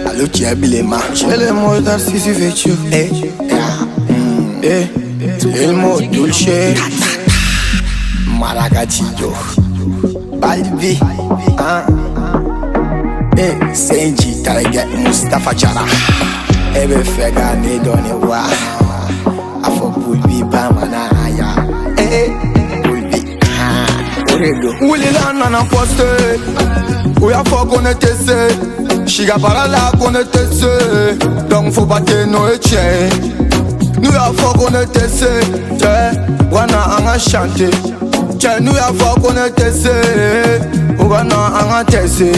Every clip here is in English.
Allo Chiabilema, c'è le moda si fece. Il mo dolce Maragatillo Balbi Senji Target Mustafa Jara Ebe fega ne doni wa Afo Bulbi Bamanaya Bulbi Oredo Wuli lana na poste Ouya fo konete se Shiga parala konete se Donc faut pas que no etche Nous y'a fort qu'on était se, wana anga chanter. Tiens, nous y'a fort qu'on était se, wana anga tese.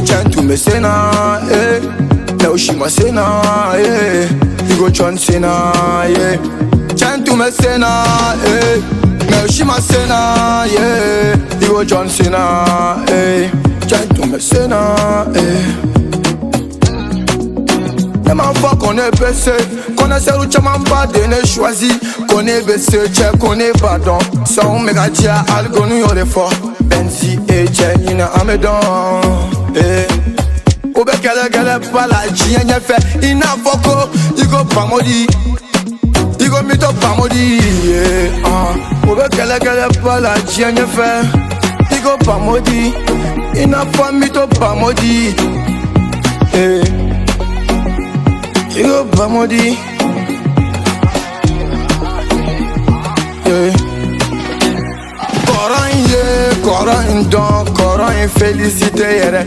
Tiens, tout me sena, Naoshima sena, Igo John sena, Tiens, tout me sena, Naoshima sena, Igo John sena, Tiens, tout me sena, Ma foi qu'on est baissé, qu'on a serré chaman pas de choisi, qu'on est baissé, check, qu'on est badon. Sans méga dia, algonu yo de fort. Benzi et Jenina Amedon. Obe kele pas la jienne fait. Ina foko, igo pamodi. Igo mito pamodi. Obe kele pas la jienne fait. Igo pamodi. Ina famito pamodi. Igo pamodi. Koran don, koran félicité yere.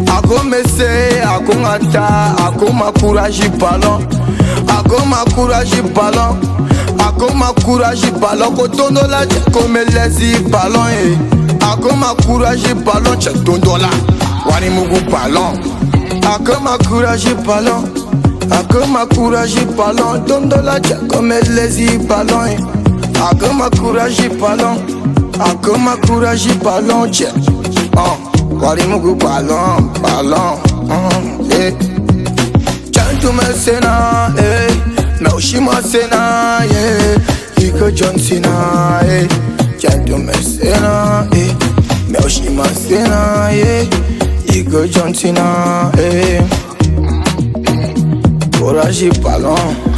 Ako mese, ako ngata, ako ma courage ballon. Ako ma courage ballon. Ako ma courage ballon. Kotondo la ko me lezi ballon. Ako ma courage ballon, check tondo la. Wani mugu ballon. Ako ma courage ballon. Ako ma courage ballon. Tondo la ko me lezi ballon. Ako ma courage ballon. Ako ma courage ballon, check. Wari mugu ballon, ballon. Gentleman sena, Naoshima sena, Iko John sena, Gentleman sena, Naoshima sena, Iko John sena, Courage ballon.